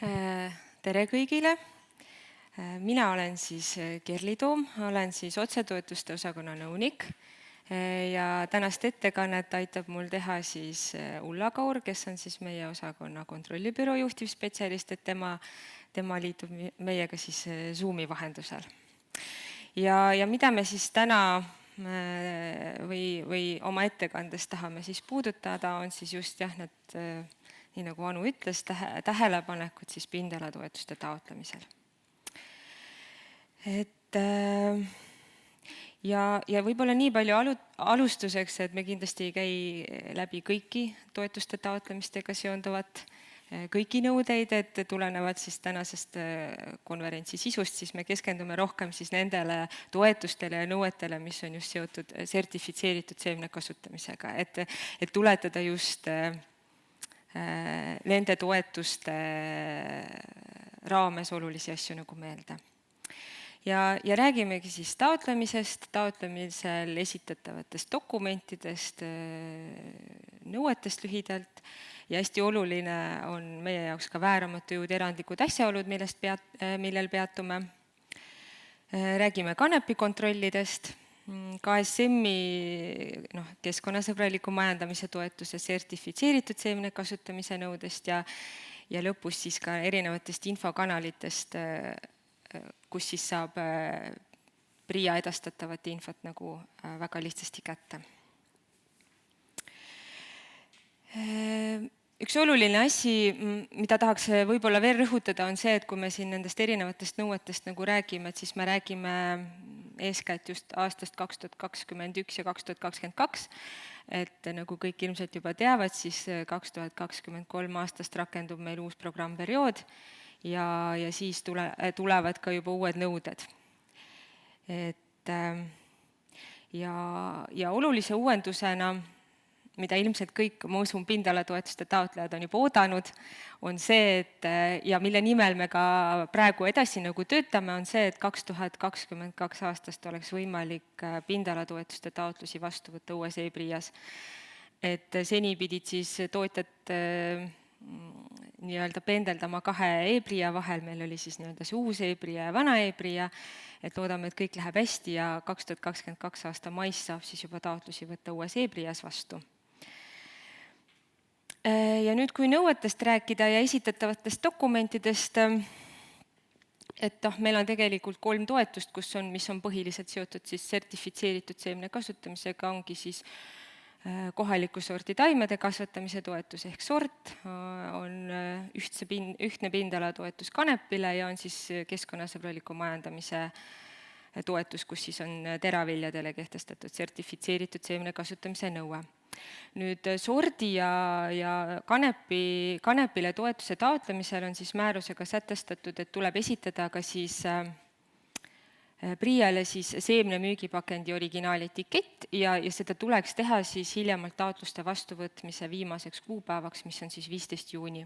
Tere kõigile! Mina olen siis Kerli Toom, olen siis otsetoetuste osakonna nõunik ja tänast ettekannet aitab mul teha siis Ulla Kaur, kes on siis meie osakonna kontrollibüroo juhtivspetsialist, et tema liitub meiega siis Zoomi vahendusel. Ja mida me siis täna või oma ettekandes tahame siis puudutada, on siis just jah, need, nii nagu Anu ütles, tähelepanekud siis pindalatoetuste taotlemisel. Ja võib-olla nii palju alustuseks, et me kindlasti ei käi läbi kõiki toetuste taotlemistega seonduvat, kõiki nõudeid, et tulenevad siis tänasest konverentsi sisust, siis me keskendume rohkem siis nendele toetustele ja nõuetele, mis on just seotud sertifitseeritud seemne kasutamisega, et tuletada just nende toetuste raames olulisi asju nagu meelde. Ja räägimegi siis taotlemisest, taotlemisel esitatavatest dokumentidest, nõuetest lühidalt ja hästi oluline on meie jaoks ka vääramatu jõud erandlikud asjaolud, millel peatume. Räägime kanepikontrollidest, KSM-i keskkonnasõbraliku majandamise toetuse sertifitseeritud seemne kasutamise nõudest ja lõpus siis ka erinevatest infokanalitest, kus siis saab PRIA edastatavat infot nagu väga lihtsasti kätte. Üks oluline asi, mida tahaks võib-olla veel rõhutada, on see, et kui me siin nendest erinevatest nõuetest nagu räägime, et siis me räägime eeskätt just aastast 2021 ja 2022, et nagu kõik ilmselt juba teavad, siis 2023 aastast rakendub meil uus programmperiood ja siis tulevad ka juba uued nõuded. Ja olulise uuendusena, mida ilmselt kõik, ma usun, pindalatoetuste taotlejad on juba oodanud, on see, et ja mille nimel me ka praegu edasi nagu töötame, on see, et 2022 aastast oleks võimalik pindalatoetuste taotlusi vastu võtta uues e-PRIAs. Et seni pidid siis tootjad nii-öelda pendeldama kahe e-PRIA vahel, meil oli siis nii-öelda see uus e-PRIA ja vana e-PRIA, et loodame, et kõik läheb hästi ja 2022 aasta mais saab siis juba taotlusi võtta uues e-PRIAs vastu. Ja nüüd, kui nõuetest rääkida ja esitatavatest dokumentidest, et meil on tegelikult 3 toetust, mis on põhiliselt seotud siis sertifitseeritud seemne kasutamisega, ongi siis kohaliku sordi taimede kasvatamise toetus ehk sort, on ühtne pindalatoetus kanepile ja on siis keskkonnasõbraliku majandamise toetus, kus siis on teraviljadele kehtestatud sertifitseeritud seemne kasutamise nõue. Nüüd sordi ja kanepile toetuse taotlemisel on siis määrusega sätestatud, et tuleb esitada ka siis PRIA-le siis seemne müügipakendi originaaletikett ja seda tuleks teha siis hiljemalt taotluste vastuvõtmise viimaseks kuupäevaks, mis on siis 15. juuni.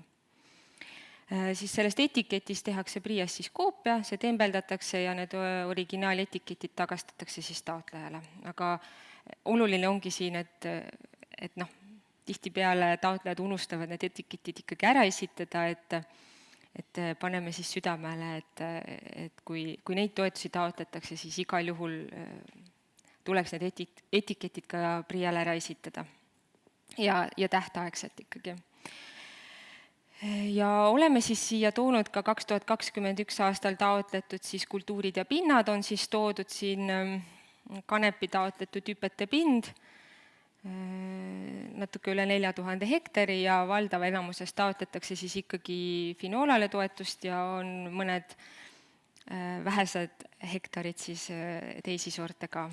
Siis sellest etiketist tehakse PRIA-s siis koopia, see tembeldatakse ja need originaaletiketid tagastatakse siis taotlejale. Aga oluline ongi siin, et tihtipeale taotlejad unustavad need etiketid ikkagi ära esitada, et paneme siis südamele, et kui neid toetusi taotletakse, siis igal juhul tuleks need etiketid ka PRIA-le ära esitada ja tähtaegselt ikkagi. Ja oleme siis siia toonud ka 2021 aastal taotletud siis kultuurid ja pinnad on siis toodud siin kanepi taotletud hüpete pind, natuke üle 4000 hektari ja valdav enamuses taotletakse siis ikkagi finoolale toetust ja on mõned vähesed hektarid siis teisi sorte ka.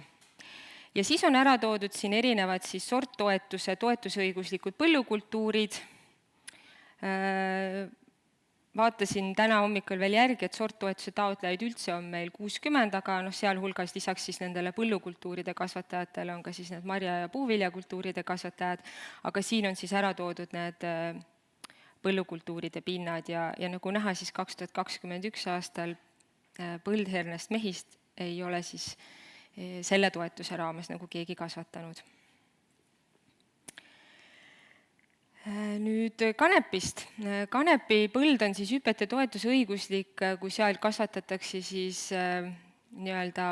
Ja siis on ära toodud siin erinevad siis sorttoetuse, toetusõiguslikud põllukultuurid. Vaatasin täna hommikul veel järgi, et sorttoetuse taotlejaid üldse on meil 60, aga sealhulgas lisaks siis nendele põllukultuuride kasvatajatele on ka siis need marja- ja puuviljakultuuride kasvatajad, aga siin on siis ära toodud need põllukultuuride pinnad ja nagu näha, siis 2021 aastal põldhernest mehist ei ole siis selle toetuse raames nagu keegi kasvatanud. Nüüd kanepist. Kanepi põld on siis hüpete toetusõiguslik, kui seal kasvatatakse siis nii-öelda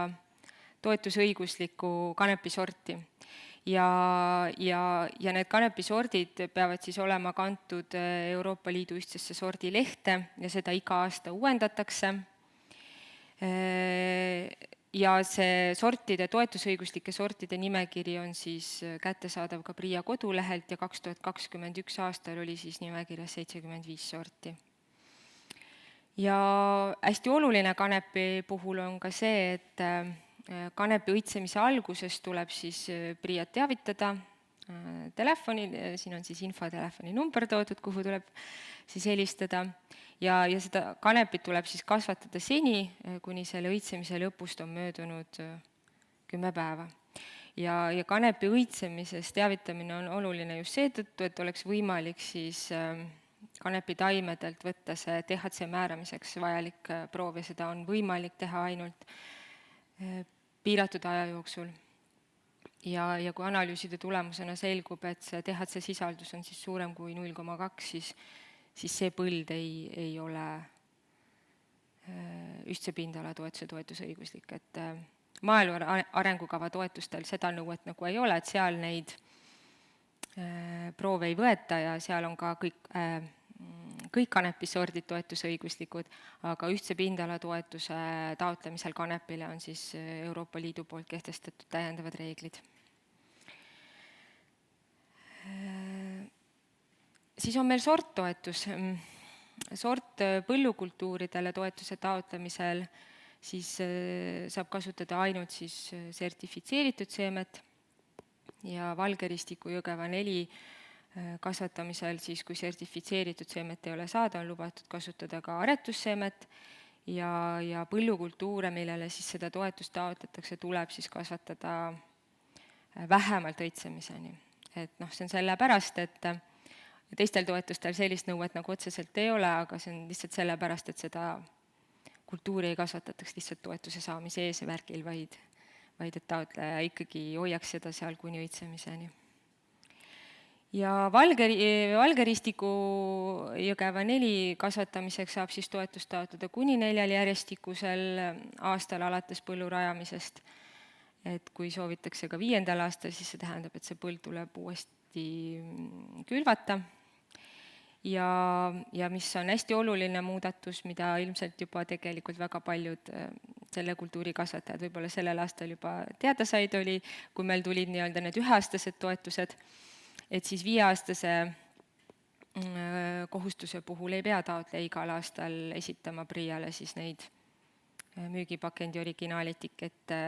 toetusõiguslikku kanepisorti. Ja need kanepisordid peavad siis olema kantud Euroopa Liidu ühtsesse sordilehte ja seda iga aasta uuendatakse. Ja see toetusõiguslike sortide nimekiri on siis kättesaadav ka PRIA kodulehelt ja 2021 aastal oli siis nimekirjas 75 sorti. Ja hästi oluline kanepi puhul on ka see, et kanepi õitsemise alguses tuleb siis PRIA-t teavitada telefonil, siin on siis infotelefoni number toodud, kuhu tuleb siis helistada. Ja seda kanepit tuleb siis kasvatada seni, kuni selle õitsemise lõpust on möödunud 10 päeva. Ja kanepi õitsemisest teavitamine on oluline just seetõttu, et oleks võimalik siis kanepitaimedelt võtta see THC määramiseks vajalik proov ja seda on võimalik teha ainult piiratud aja jooksul. Ja kui analüüside tulemusena selgub, et see THC sisaldus on siis suurem kui 0,2, siis see põld ei ole ühtse pindala toetusõiguslik. Et maaelu arengukava toetustel seda nõuet nagu ei ole, et seal neid proove ei võeta ja seal on ka kõik kanepisordid toetusõiguslikud, aga ühtse pindala toetuse taotlemisel kanepile on siis Euroopa Liidu poolt kehtestatud täiendavad reeglid. Siis on meil sorttoetus. Sort põllukultuuridele toetuse taotlemisel siis saab kasutada ainult siis sertifitseeritud seemet ja valgeristiku Jõgeva 4 kasvatamisel siis, kui sertifitseeritud seemet ei ole saada, on lubatud kasutada ka aretusseemet ja põllukultuure, millele siis seda toetust taotletakse, tuleb siis kasvatada vähemalt õitsemiseni. Et see on sellepärast, et teistel toetustel sellist nõuet nagu otseselt ei ole, aga see on lihtsalt sellepärast, et seda kultuuri ei kasvatataks lihtsalt toetuse saamise eesmärgil, vaid et taotleja ikkagi hoiaks seda seal kuni õitsemiseni. Ja valgeristiku Jõgeva 4 kasvatamiseks saab siis toetust taotleda kuni 4 järjestikusel aastal alates põllu rajamisest. Et kui soovitakse ka 5. aastal, siis see tähendab, et see põld tuleb uuesti külvata. Ja mis on hästi oluline muudatus, mida ilmselt juba tegelikult väga paljud selle kultuurikasvatajad võib-olla sellel aastal juba teada said, oli, kui meil tulid nii-öelda need üheaastased toetused, et siis 5-aastase kohustuse puhul ei pea taotleja igal aastal esitama PRIA-le siis neid müügipakendi originaaletikette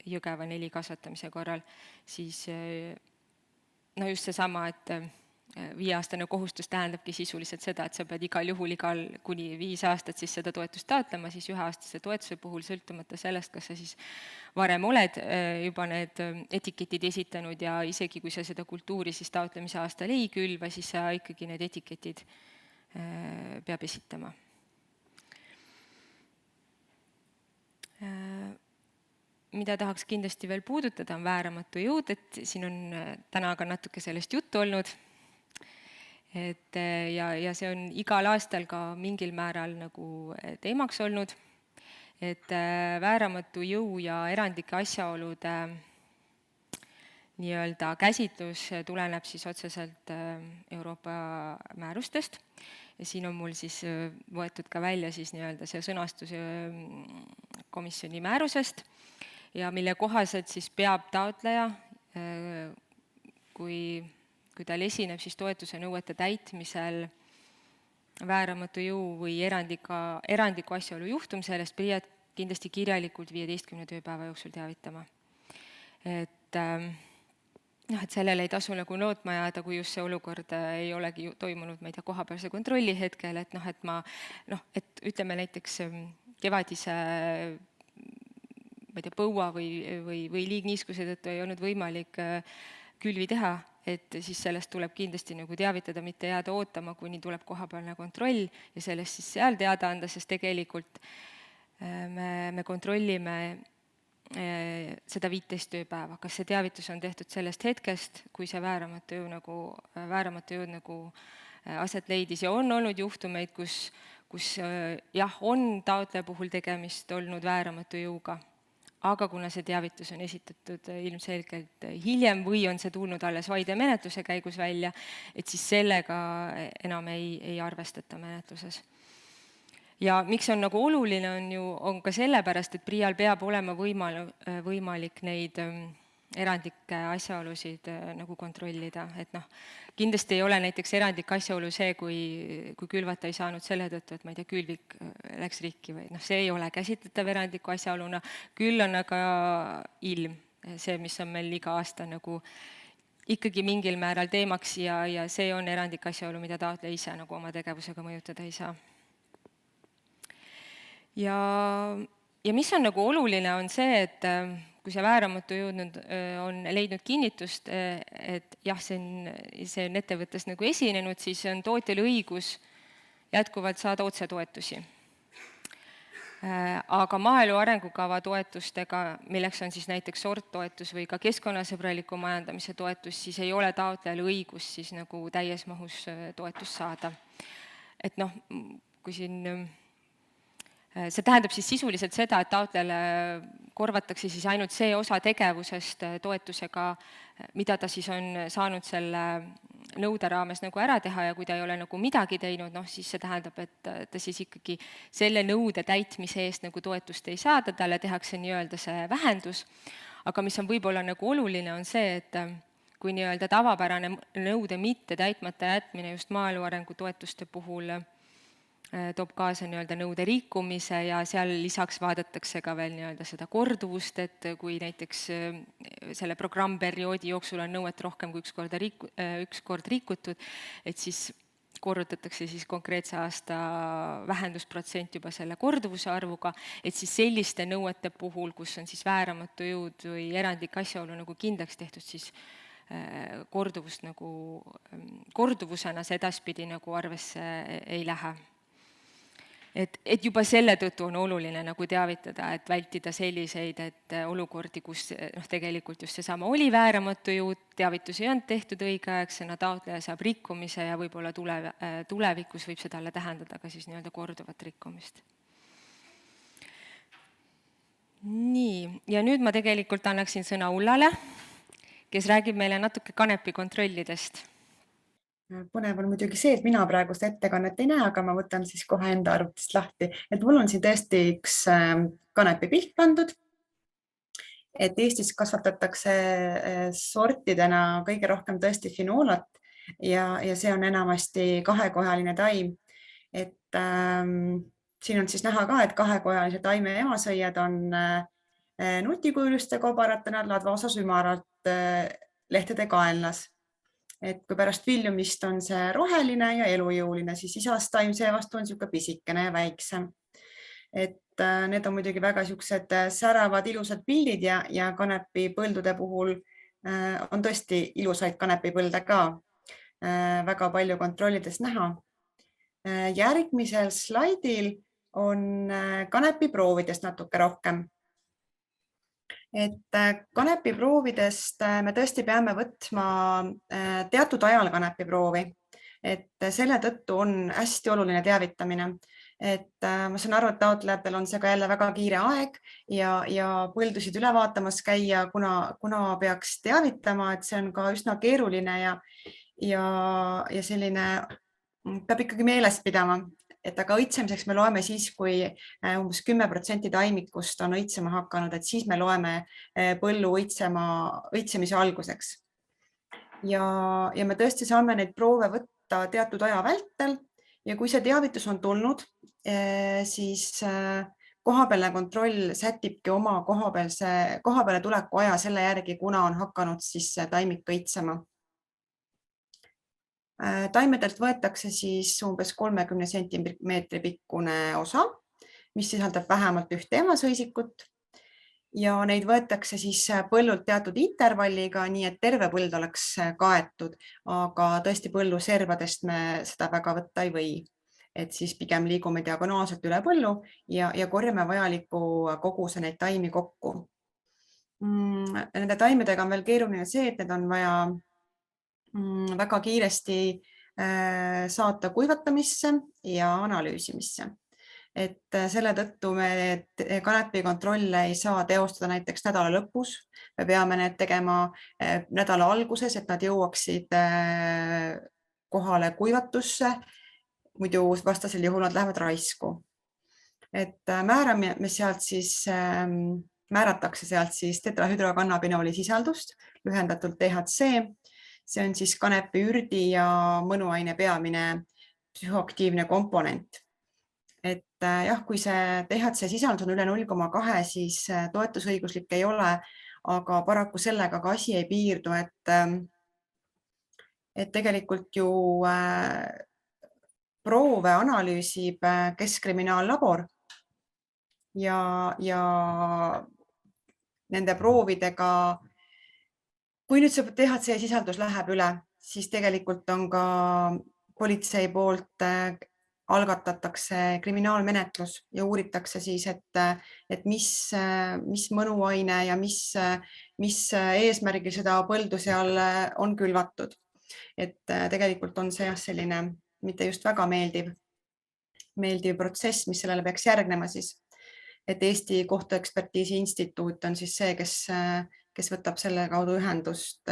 Jõgeva 4 kasvatamise korral, siis just seesama, et 5-aastane kohustus tähendabki sisuliselt seda, et sa pead igal juhul kuni 5 aastat siis seda toetust taotlema, siis 1-aastase toetuse puhul sõltumata sellest, kas sa siis varem oled juba need etiketid esitanud ja isegi kui sa seda kultuuri siis taotlemise aastal ei külva, siis sa ikkagi need etiketid peab esitama. Mida tahaks kindlasti veel puudutada, on vääramatu jõud, et siin on täna ka natuke sellest juttu olnud. Ja see on igal aastal ka mingil määral nagu teemaks olnud, et vääramatu jõu ja erandlike asjaolude nii-öelda käsitlus tuleneb siis otseselt Euroopa määrustest. Ja siin on mul siis võetud ka välja siis nii-öelda see sõnastus komisjoni määrusest ja mille kohaselt siis peab taotleja, kui tal esineb siis toetuse nõuete täitmisel vääramatu jõu või erandliku asjaolu juhtum, sellest PRIA-t kindlasti kirjalikult 15 tööpäeva jooksul teavitama. Et sellele ei tasu nagu lootma jääda, kui just see olukord ei olegi toimunud, ma ei tea, kohapealse kontrolli hetkel, et ütleme näiteks kevadise põua või liigniiskuse tõttu ei olnud võimalik külvi teha, et siis sellest tuleb kindlasti nagu teavitada, mitte jääda ootama, kuni tuleb kohapealne kontroll ja sellest siis seal teada anda, sest tegelikult me kontrollime seda 15 tööpäeva, kas see teavitus on tehtud sellest hetkest, kui see vääramatu jõud nagu aset leidis ja on olnud juhtumeid, kus jah, on taotleja puhul tegemist olnud vääramatu jõuga, aga kuna see teavitus on esitatud ilmselgelt hiljem või on see tulnud alles vaidemenetluse käigus välja, et siis sellega enam ei arvestata menetluses. Ja miks on nagu oluline, on ka sellepärast, et PRIA-l peab olema võimalik neid erandlikke asjaolusid nagu kontrollida, et noh, kindlasti ei ole näiteks erandlik asjaolu see, kui külvata ei saanud selle tõttu, et ma ei tea, külvik läks rikki või noh, see ei ole käsitletav erandliku asjaoluna, küll on aga ilm, see, mis on meil iga aasta nagu ikkagi mingil määral teemaks ja see on erandlik asjaolu, mida taotleja ise nagu oma tegevusega mõjutada ei saa. Ja mis on nagu oluline, on see, et kui see vääramatu jõud on leidnud kinnitust, et jah, see on ettevõttes nagu esinenud, siis on tootjal õigus jätkuvalt saada otsetoetusi. Aga maaelu arengukava toetustega, milleks on siis näiteks sorttoetus või ka keskkonnasõbraliku majandamise toetus, siis ei ole taotlejal õigus siis nagu täies mahus toetust saada. Et noh, kui siin see tähendab siis sisuliselt seda, et taotlejale korvatakse siis ainult see osa tegevusest toetusega, mida ta siis on saanud selle nõude raames nagu ära teha ja kui ta ei ole nagu midagi teinud, noh siis see tähendab, et ta siis ikkagi selle nõude täitmise eest nagu toetust ei saa, talle tehakse nii-öelda see vähendus, aga mis on võib-olla nagu oluline, on see, et kui nii-öelda tavapärane nõude mitte täitmata jätmine just maaelu arengu toetuste puhul toob kaasa nii-öelda nõude rikkumise ja seal lisaks vaadatakse ka veel nii-öelda seda korduvust, et kui näiteks selle programmperioodi jooksul on nõuet rohkem kui üks kord rikutud, et siis korrutatakse siis konkreetse aasta vähendusprotsent juba selle korduvuse arvuga, et siis selliste nõuete puhul, kus on siis vääramatu jõud või erandlik asjaolu nagu kindlaks tehtud, siis korduvust nagu, korduvusena see edaspidi nagu arvesse ei lähe. Et juba selle tõttu on oluline nagu teavitada, et vältida selliseid olukordi, kus tegelikult just seesama oli vääramatu jõud, teavitus ei olnud tehtud õigeaegsena, taotleja saab rikkumise ja võib-olla tulevikus võib see talle tähendada ka siis nii-öelda korduvat rikkumist. Nii, ja nüüd ma tegelikult annaksin sõna Ullale, kes räägib meile natuke kanepi kontrollidest. Põnev on muidugi see, et mina praegu seda ettekannet ei näe, aga ma võtan siis kohe enda arvutist lahti. Et mul on siin tõesti üks kanepi pilt pandud. Et Eestis kasvatatakse sortidena kõige rohkem tõesti finoolat ja see on enamasti kahekojaline taim. Et siin on siis näha ka, et kahekojalise taime emasõiad on nutikujuliste kobaratena, ladvaosas ümaralt lehtede kaenlas. Et kui pärast viljumist on see roheline ja elujõuline, siis isast taim seevastu on niisugune pisikene ja väiksem. Et need on muidugi väga niisugused säravad ilusad pildid ja kanepipõldude puhul on tõesti ilusaid kanepipõlde ka väga palju kontrollides näha. Järgmisel slaidil on kanepiproovidest natuke rohkem. Et kanepiproovidest me tõesti peame võtma teatud ajal kanepiproovi, et selle tõttu on hästi oluline teavitamine. Et ma saan aru, et taotlejatel on see ka jälle väga kiire aeg ja põldusid üle vaatamas käia, kuna peaks teavitama, et see on ka üsna keeruline ja selline peab ikkagi meeles pidama. Et aga õitsemiseks me loeme siis, kui umbes 10% taimikust on õitsema hakanud, et siis me loeme põllu õitsemise alguseks. Ja me tõesti saame neid proove võtta teatud aja vältel ja kui see teavitus on tulnud, siis kohapealne kontroll sätibki oma kohapeale tuleku aja selle järgi, kuna on hakanud siis taimik õitsema. Taimedelt võetakse siis umbes 30 sentimeetri pikkune osa, mis sisaldab vähemalt ühte emasõisikut ja neid võetakse siis põllult teatud intervalliga, nii et terve põld oleks kaetud, aga tõesti põllu servadest me seda väga võtta ei või. Et siis pigem liigume diagonaalselt üle põllu ja korjame vajaliku koguse neid taimi kokku. Nende taimedega on veel keeruline see, et need on vaja väga kiiresti saata kuivatamisse ja analüüsimisse. Et selle tõttu me kanepikontrolle ei saa teostada näiteks nädala lõpus. Me peame need tegema nädala alguses, et nad jõuaksid kohale kuivatusse. Muidu vastasel juhul nad lähevad raisku. Et määrame sealt siis, määratakse sealt siis tetrahüdrokannabinooli sisaldust, lühendatult THC. See on siis kanepiürdi ja mõnuaine peamine psühhoaktiivne komponent. Et jah, kui see THC sisaldus on üle 0,2, siis toetusõiguslik ei ole, aga paraku sellega ka asi ei piirdu, et tegelikult ju proove analüüsib Keskkriminaallabor ja nende proovidega, kui nüüd see THC sisaldus läheb üle, siis tegelikult on ka politsei poolt algatatakse kriminaalmenetlus ja uuritakse siis, et mis mõnuaine ja mis eesmärgil seda põldu seal on külvatud. Et tegelikult on see selline mitte just väga meeldiv protsess, mis sellele peaks järgnema siis. Et Eesti Kohtuekspertiisi Instituut on siis see, kes võtab selle kaudu ühendust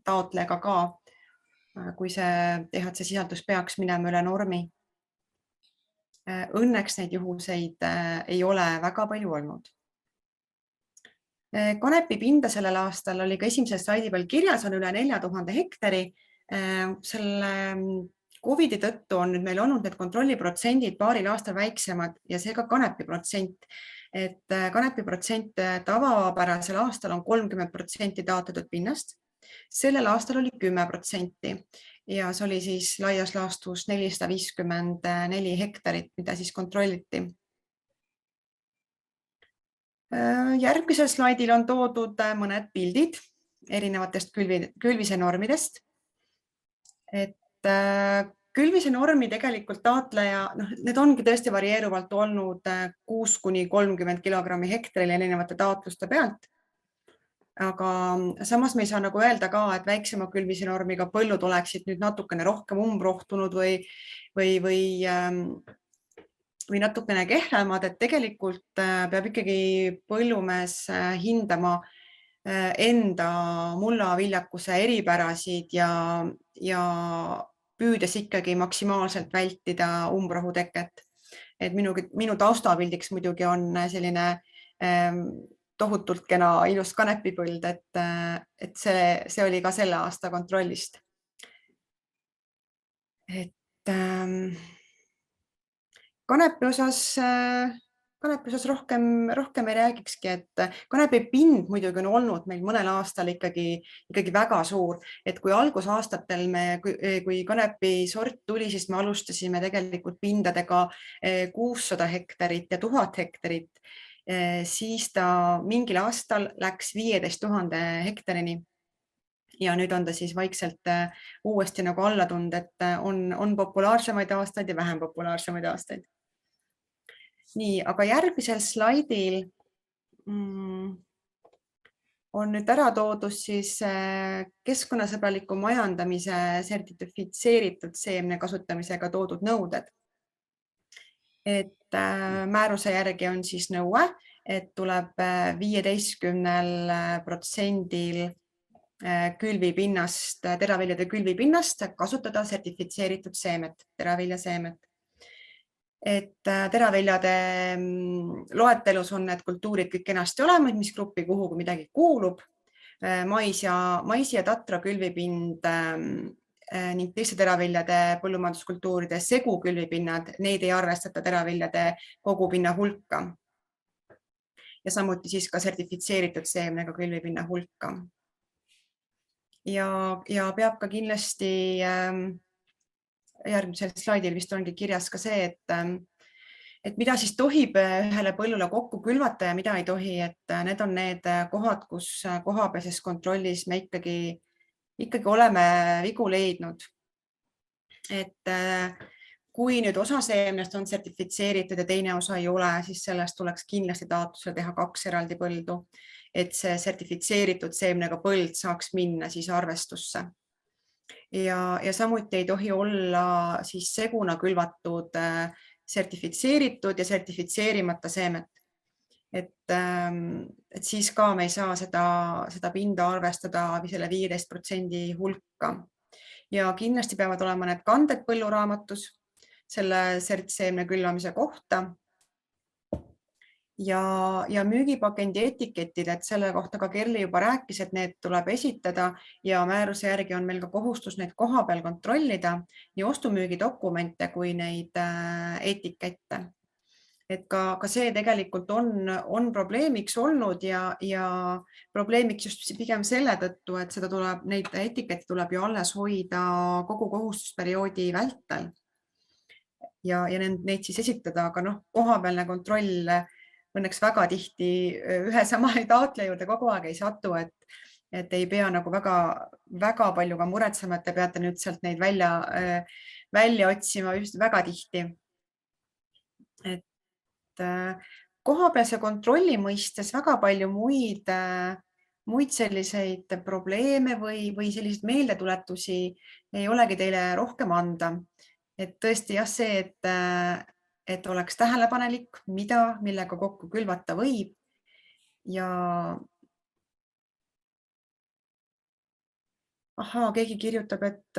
taotlega ka, kui see THC sisaldus peaks minema üle normi. Õnneks neid juhuseid ei ole väga palju olnud. Kanepipinda sellel aastal oli ka esimesel slaidi peal kirjas, on üle 4000 hektari. Selle COVID-i tõttu on nüüd meil olnud need kontrolliprotsendid paaril aastal väiksemad ja see ka kanepiprotsent. Et kanepiprotsent tavapärasel aastal on 30% taotletud pinnast. Sellel aastal oli 10% ja see oli siis laias laastus 454 hektarit, mida siis kontrolliti. Järgmisel slaidil on toodud mõned pildid erinevatest külvise normidest. Et külvise normi tegelikult taotleja, need ongi tõesti varieeruvalt olnud 6 kuni 30 kilogrammi hektaril erinevate taotluste pealt. Aga samas me ei saa nagu öelda ka, et väiksema külvise normiga põllud oleksid nüüd natukene rohkem umbrohtunud või natukene kehvemad, et tegelikult peab ikkagi põllumees hindama enda mullaviljakuse eripärasid ja püüdes ikkagi maksimaalselt vältida umbrohu teket. Et minu taustapildiks muidugi on selline tohutult kena ilus kanepipõld, et see oli ka selle aasta kontrollist. Et kanepi osas rohkem ei räägikski, et kanepipind muidugi on olnud meil mõnel aastal ikkagi väga suur, et kui algusaastatel kui kanepisort tuli, siis me alustasime tegelikult pindadega 600 hektarit ja 1000 hektarit, siis ta mingil aastal läks 15 000 hektarini. Ja nüüd on ta siis vaikselt uuesti nagu alla tulnud, et on populaarsemaid aastaid ja vähem populaarsemaid aastaid. Nii, aga järgmisel slaidil on nüüd ära toodud siis keskkonnasõbraliku majandamise sertifitseeritud seemne kasutamisega toodud nõuded. Et määruse järgi on siis nõue, et tuleb 15% külvipinnast, teraviljade külvipinnast kasutada sertifitseeritud seemet, teraviljaseemet. Et teraviljade loetelus on need kultuurid kõik kenasti olemas, mis gruppi kuhugi midagi kuulub. Mais ja tatra külvipind ning teiste teraviljade põllumajanduskultuuride segu külvipinnad, neid ei arvestata teraviljade kogupinna hulka. Ja samuti siis ka sertifitseeritud seemnega külvipinna hulka. Ja peab ka kindlasti järgmisel slaidil vist ongi kirjas ka see, et mida siis tohib ühele põllule kokku külvata ja mida ei tohi, et need on need kohad, kus kohapealses kontrollis me ikkagi oleme vigu leidnud. Et kui nüüd osa seemnest on sertifitseeritud ja teine osa ei ole, siis sellest tuleks kindlasti taotlusele teha 2 eraldi põldu. et see sertifitseeritud seemnega põld saaks minna siis arvestusse. Ja samuti ei tohi olla siis seguna külvatud sertifitseeritud ja sertifitseerimata seemet. Et siis ka me ei saa seda pinda arvestada selle 15% hulka. Ja kindlasti peavad olema need kanded põlluraamatus selle sertseemne külvamise kohta. Ja müügipakendi etiketid, et selle kohta ka Kerli juba rääkis, et need tuleb esitada ja määruse järgi on meil ka kohustus neid kohapeal kontrollida, nii ostumüügidokumente kui neid etikette. Et ka see tegelikult on probleemiks olnud ja probleemiks just pigem selle tõttu, et neid etikette tuleb ju alles hoida kogu kohustusperioodi vältel ja neid siis esitada, aga kohapealne kontroll õnneks väga tihti ühe sama taotleja juurde kogu aeg ei satu, et ei pea nagu väga palju ka muretsema, et te peate nüüd sealt neid välja otsima just väga tihti. Et kohapealse kontrolli mõistes väga palju muid selliseid probleeme või selliseid meeldetuletusi ei olegi teile rohkem anda. Et tõesti jah, see, et oleks tähelepanelik, millega kokku külvata võib ja keegi kirjutab, et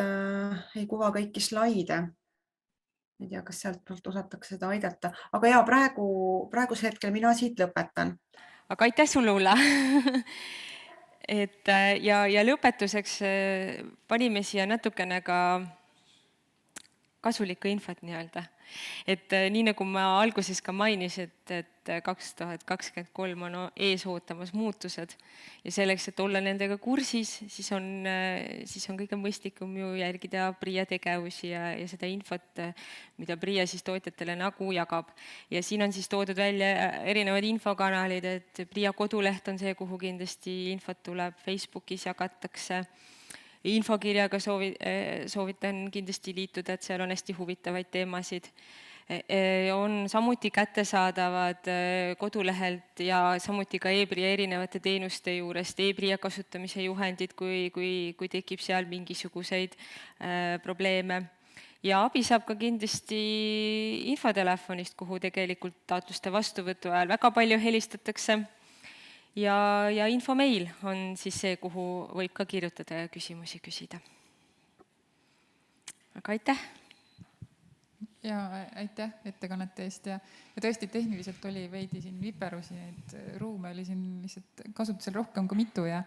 ei kuva kõiki slaide. Ei tea, kas sealt poolt osatakse seda aidata, aga ja praegusel hetkel mina siit lõpetan. Aga aitäh sulle, Ulla! Ja lõpetuseks panime siia natukene ka kasulikku infot nii-öelda. Et nii nagu ma alguses ka mainis, et 2023 on ees ootamas muutused ja selleks, et olla nendega kursis, siis on kõige mõistlikum ju järgida PRIA tegevusi ja seda infot, mida PRIA siis tootjatele nagu jagab. Ja siin on siis toodud välja erinevad infokanalid, et PRIA koduleht on see, kuhu kindlasti infot tuleb, Facebookis jagatakse. Infokirjaga soovitan kindlasti liituda, et seal on hästi huvitavaid teemasid. On samuti kättesaadavad kodulehelt ja samuti ka ePRIA erinevate teenuste juurest ePRIA kasutamise juhendid, kui tekib seal mingisuguseid probleeme. Ja abi saab ka kindlasti infotelefonist, kuhu tegelikult taotluste vastuvõtu ajal väga palju helistatakse. Ja infomail on siis see, kuhu võib ka kirjutada ja küsimusi küsida. Aga aitäh! Ja aitäh ettekannete eest ja tõesti tehniliselt oli veidi siin viperusi, neid ruume oli siin lihtsalt kasutusel rohkem kui mitu ja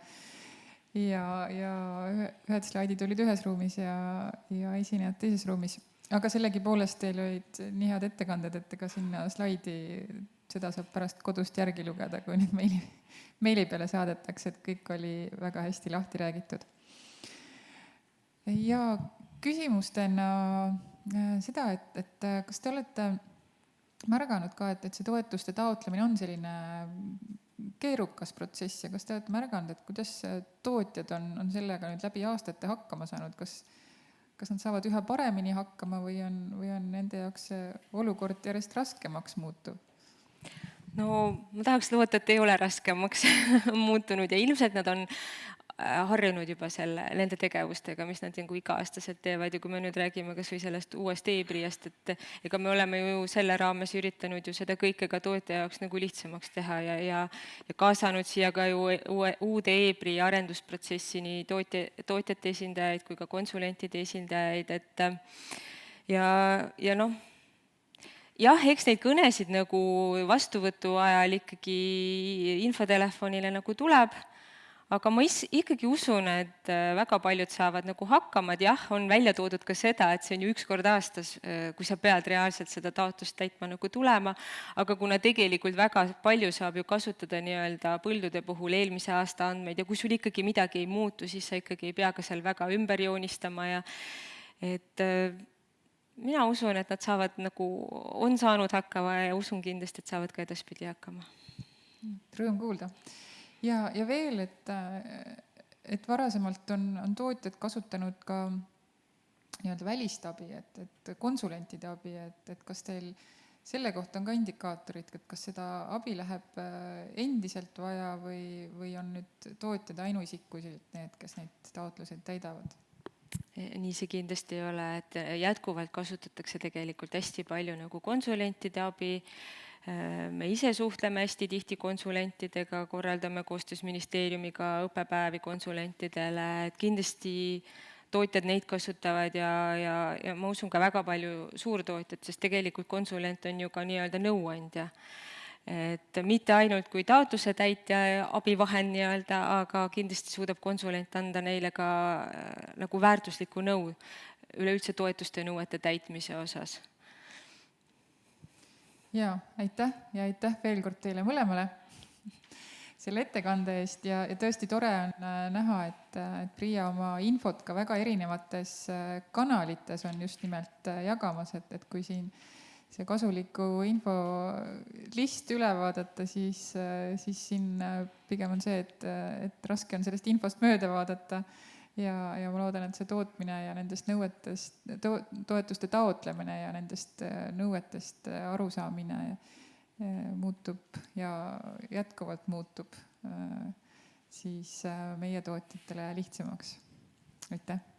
ühed slaidid olid ühes ruumis ja esinejad teises ruumis. Aga sellegipoolest teil olid nii head ettekanded, et ega sinna slaidi seda saab pärast kodust järgi lugeda, kui nüüd meili peale saadetakse, et kõik oli väga hästi lahti räägitud. Ja küsimustena seda, et kas te olete märganud ka, et see toetuste taotlemine on selline keerukas protsess ja kas te olete märganud, et kuidas tootjad on sellega nüüd läbi aastate hakkama saanud, kas nad saavad üha paremini hakkama või on nende jaoks see olukord järjest raskemaks muutuv? No ma tahaks loota, et ei ole raskemaks muutunud ja ilmselt nad on harjunud juba nende tegevustega, mis nad iga-aastaselt teevad ja kui me nüüd räägime kas või sellest uuest ePRIA-st, et ega me oleme ju selle raames üritanud ju seda kõike ka tootja jaoks nagu lihtsamaks teha ja kaasanud siia ka ju uude ePRIA arendusprotsessi nii tootjate esindajaid kui ka konsulentide esindajaid, et ja noh, jah, eks neid kõnesid nagu vastuvõtu ajal ikkagi infotelefonile nagu tuleb, aga ma ikkagi usun, et väga paljud saavad nagu hakkama, et jah, on välja toodud ka seda, et see on ju üks kord aastas, kui sa pead reaalselt seda taotlust täitma nagu tulema, aga kuna tegelikult väga palju saab ju kasutada nii-öelda põldude puhul eelmise aasta andmeid ja kui sul ikkagi midagi ei muutu, siis sa ikkagi ei pea ka seal väga ümber joonistama ja et mina usun, et nad saavad nagu, on saanud hakkama ja usun kindlasti, et saavad ka edaspidi hakkama. Rõõm kuulda. Ja veel, et varasemalt on tootjad kasutanud ka nii-öelda välistabi, et konsulentide abi, et kas teil selle kohta on ka indikaatorid, et kas seda abi läheb endiselt vaja või on nüüd tootjad ainuisikuliselt need, kes neid taotluseid täidavad? Nii see kindlasti ei ole, et jätkuvalt kasutatakse tegelikult hästi palju nagu konsulentide abi. Me ise suhtleme hästi tihti konsulentidega, korraldame koostöös ministeeriumiga õppepäevi konsulentidele, et kindlasti tootjad neid kasutavad ja ma usun ka väga palju suurtootjad, sest tegelikult konsulent on ju ka nii-öelda nõuandja. Et mitte ainult kui taotluse täitja abivahend nii-öelda, aga kindlasti suudab konsulent anda neile ka nagu väärtuslikku nõu üleüldse toetuste nõuete täitmise osas. Ja aitäh veel kord teile mõlemale selle ettekande eest ja tõesti tore on näha, et Priia oma infot ka väga erinevates kanalites on just nimelt jagamas, et kui siin see kasuliku info list üle vaadata, siis siin pigem on see, et raske on sellest infost mööda vaadata ja ma loodan, et see tootmine ja nendest nõuetest, toetuste taotlemine ja nendest nõuetest arusaamine muutub ja jätkuvalt muutub siis meie tootjatele lihtsamaks. Aitäh!